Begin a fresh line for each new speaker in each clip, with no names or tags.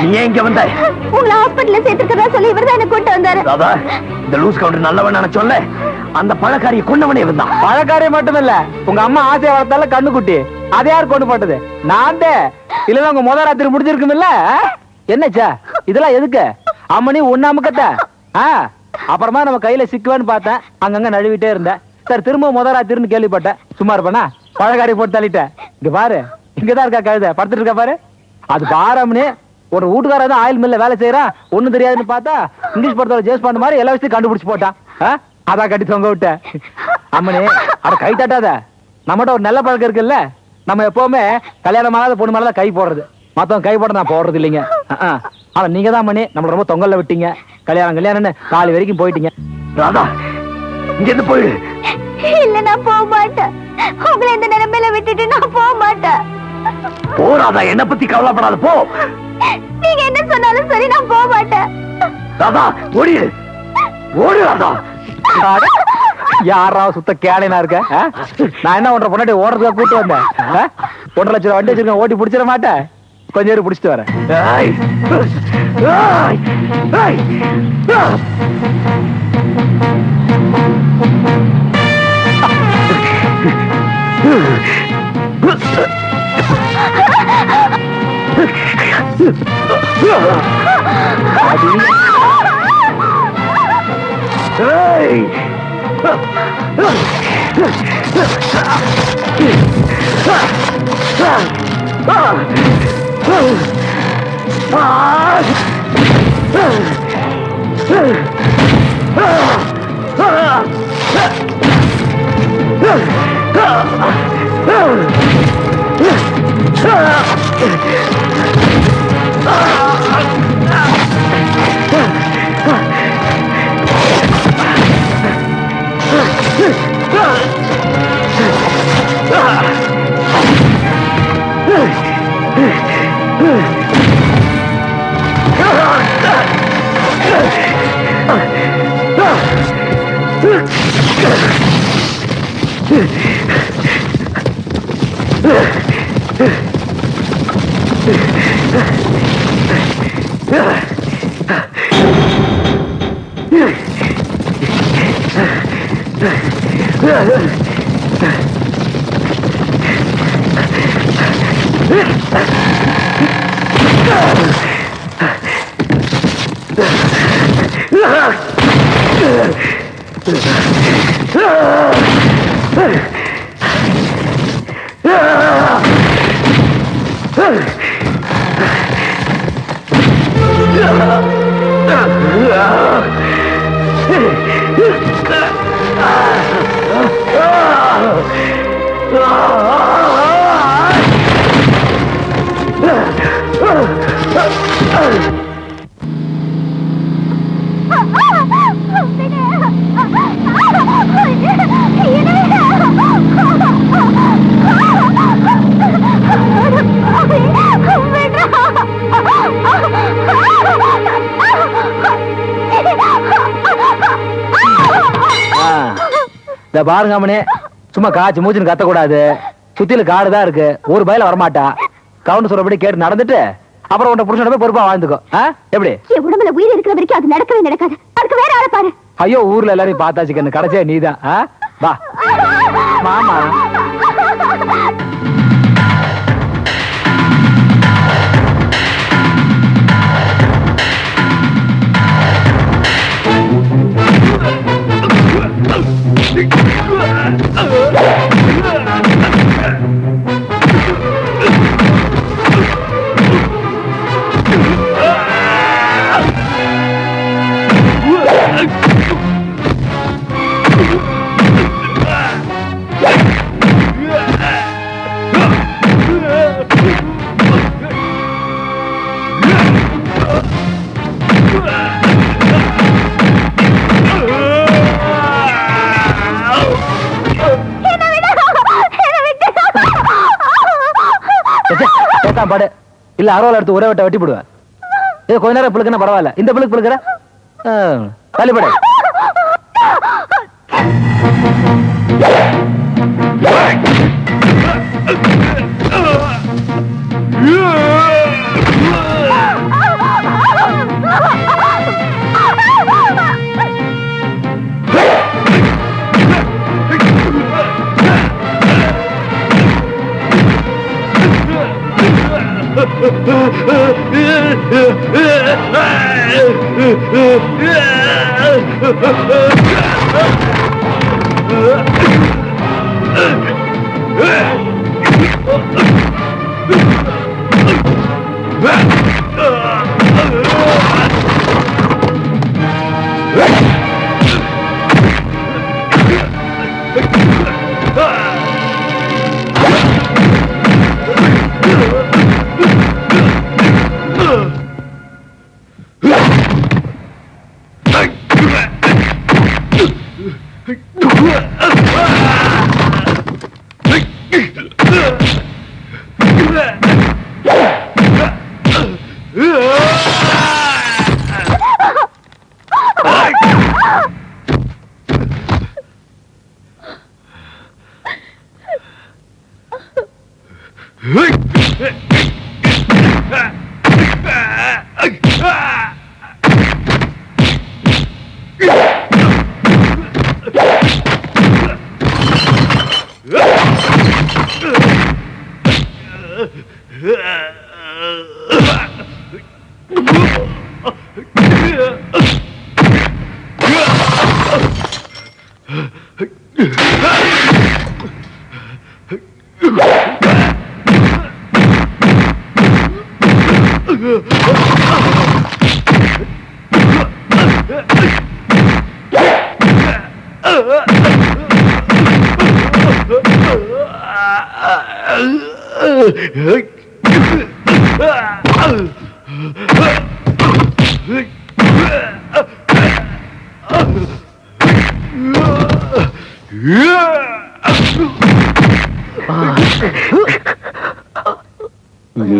நீ ஏன் இங்க வந்த?
உங்களை ஹாஸ்பிடல்ல சேர்த்திருக்கதா சொல்லி இவர்தான் என்ன கூட்டு வந்தாரு.
ராதா, இந்த லூஸ் கவுண்டர் நல்லவன் நினைச்சோல்ல, அந்த பழக்காரியை கொன்னவனே இருந்தான்.
பழக்காரியை மட்டுமில்ல, உங்க அம்மா ஆசையை வளர்த்தால கண்ணுக்குட்டி, அதை யார் கொண்டு போட்டது? நான் இல்ல உங்க முத ராத்திரி முடிஞ்சிருக்குமில்ல. என்னச்சா இதெல்லாம் எதுக்கு? அம்மனி ஒன்னு அமுக்கத்த அப்புறமா நம்ம கையில சிக்குவேன்னு பார்த்தேன், அங்கங்க நழுவிட்டே இருந்தேன். சார் திரும்ப முத ராத்திரின்னு கேள்விப்பட்டேன். சும்மா இருப்பேனா? பழக்காரி போட்டு தள்ளிட்டேன். இங்க பாரு, இங்கதான் இருக்கா கழுத, படுத்துட்டு இருக்கா பாரு. அது பாரம்னு ஒரு வீட்டுக்கார ஆயில் மில்ல வேலை செய்யறான், ஒண்ணும் தெரியாதுன்னு பார்த்தா இங்கிலீஷ் படத்தோட ஜேஸ் பண்ண மாதிரி எல்லா விஷயத்தையும் கண்டுபிடிச்சு போட்டான். அதான் கட்டி தொங்க விட்ட. அம்மனே அட கை தட்டாத, நம்மகிட்ட ஒரு நல்ல பழக்கம் இருக்குல்ல, நம்ம எப்பவுமே கல்யாணம் ஆகாத பொண்ணு மேலதான் கை போடுறது, மத்தவங்க கை போட நான் போடுறது இல்லைங்க. ஆனா நீங்க தான் மணி நம்மள ரொம்ப தொங்கல்ல விட்டீங்க. கல்யாணம்னு காலி வரைக்கும் போயிட்டீங்க.
ராதா, இங்க இருந்து போயிடு.
இல்ல நான் போக மாட்டேன். உங்களை இந்த நிலைமையில விட்டுட்டு நான் போக மாட்டேன்.
போராதா, என்ன பத்தி கவலைப்படாத, போ.
நீங்க என்ன சொன்னாலும் சரி, நான் போக மாட்டேன்.
ராதா ஓடி, ஓடு ராதா.
யாரா சுத்த கேளைனா இருக்க? நான் என்ன ஒன்றரை பொண்ணாட்டி ஓடுறதுக்காக கூட்டு வந்தேன். 1.5 லட்சம் வண்டி வச்சிருக்கேன், ஓட்டி பிடிச்சிட மாட்டேன். கொஞ்ச நேரம் பிடிச்சிட்டு வரேன். பாருங்க அம்மனே, சும்மா காய்ச்சி மூச்சுன்னு கத்த கூடாது. சுத்தில காடுதான் இருக்கு, ஒரு பயில வரமாட்டா. கவுண்ட் சொல்றபடி கேட்டு நடந்துட்டு அப்புறம் உன்னை புருஷனோட போய் பொறுப்பா வாழ்ந்துக்கோ. எப்படி?
என் உடம்புல உயிர் இருக்கிற வரைக்கும் அது நடக்கவே நடக்காது. அதுக்கு வேற ஆளை பாரு.
ஐயோ, ஊர்ல எல்லாரையும் பார்த்தாச்சு கண்ணு, கடைசியா நீதான். வா மாமா. பாடு இல்ல, அறுவலை எடுத்து ஒரே வட்ட வெட்டி போடுவேன். இது கொஞ்ச நேரம் பிள்ளைக்குன்னா பரவாயில்ல, இந்த பிள்ளைக்கு பிள்ளைக்கிற தள்ளிப்பட.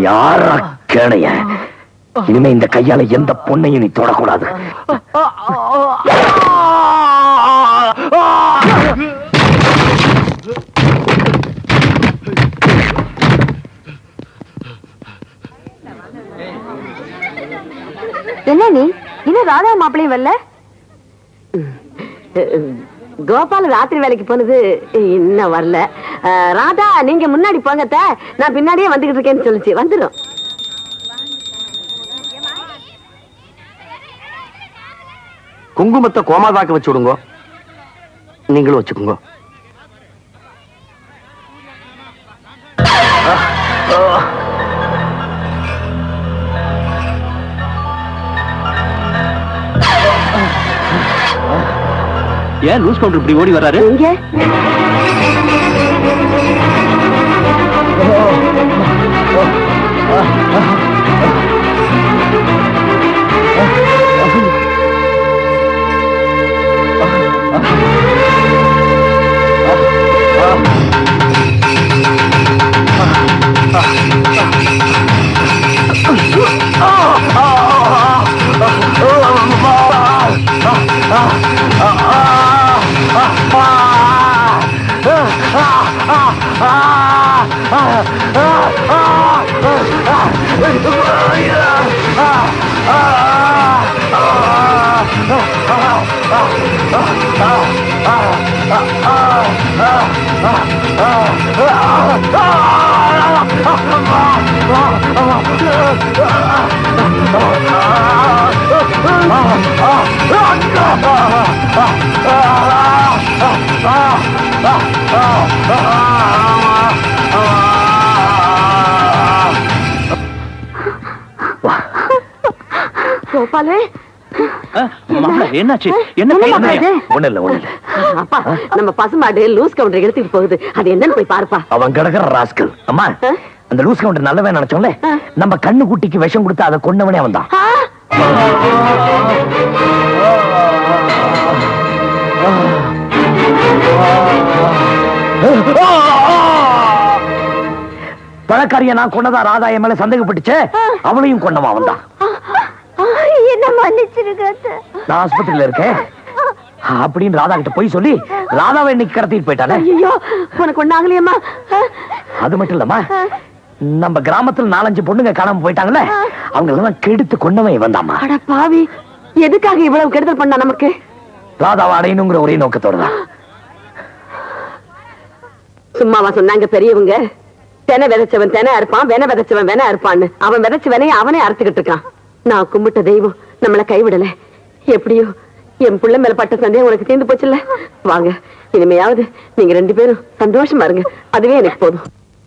யாரா கேணைய? இனிமே இந்த கையால எந்த பொண்ணையும் நீ தொடக்கூடாது.
என்ன நீ இன்னும் ராதா மாப்பிளையும் வரல? கோபால் ராத்திரி வேலைக்கு போனது இன்னும் வரல. ராதா நீங்க முன்னாடி போங்க, நான் பின்னாடியே வந்துகிட்டு இருக்கேன்னு சொல்லிச்சு. வந்துடும்.
குங்குமத்தை கோமாதாக்க வச்சு விடுங்க, நீங்களும் வச்சுக்கோங்க. ஏன் லூஸ் கவுண்டர் இப்படி ஓடி வர்றாரு?
இங்க கோபாலு,
என்னாச்சு? என்ன ஒண்ணு இல்ல.
அப்பா, நம்ம பசுமாடு லூஸ் கவுண்டர் எடுத்துட்டு போகுது. அது என்னன்னு போய் பாருப்பா.
அவன் கிடக்குற ராஸ்கல். அம்மா, அந்த லூஸ் கவுண்டர் நல்லவே நினைச்சோம்ல, நம்ம கண்ணு குட்டிக்கு விஷம் கொடுத்து அதை கொண்டவனே வந்தான். பழக்காரிய நான் கொண்டதா ராதா என் மேல சந்தேகப்பட்டுச்சு, அவளையும் கொண்டவன் வந்தான்.
என்ன மன்னிச்சிருக்க,
நான் ஆஸ்பத்திரியில இருக்கேன் அப்படின்னு ராதா கிட்ட போய் சொல்லி ராதாவை இன்னைக்கு கடத்திட்டு போயிட்டானே.
ஐயோ, உனக்கு ஒண்ணாகலையம்மா?
அது மட்டும் இல்லம்மா, நம்ம கிராமத்துல 4-5 பொண்ணுங்க காணாம போயிட்டாங்களே, அவங்க எல்லாம் கெடுத்து கொண்டவன் வந்தாமா.
அட பாவி, எதுக்காக இவ்வளவு கெடுதல் பண்ணா நமக்கு?
ராதாவை அடையணுங்கிற ஒரே நோக்கத்தோட தான்.
சும்மாவா சொன்னாங்க பெரியவங்க? தெனை விதைச்சவன் தெனை அறுப்பான், வென விதைச்சவன் வென அறுப்பான்னு. அவன் விதைச்ச வெனைய அவனே அறுத்துக்கிட்டு இருக்கான். நான் கும்பிட்ட தெய்வம் நம்மள கைவிடல. எப்படியோ என் புள்ள மேல பட்ட சந்தேகம் உனக்கு தீர்ந்து போச்சுல்ல. வாங்க, இனிமையாவது நீங்க 2 பேரும் சந்தோஷமா இருங்க. அதுவே எனக்கு போதும்.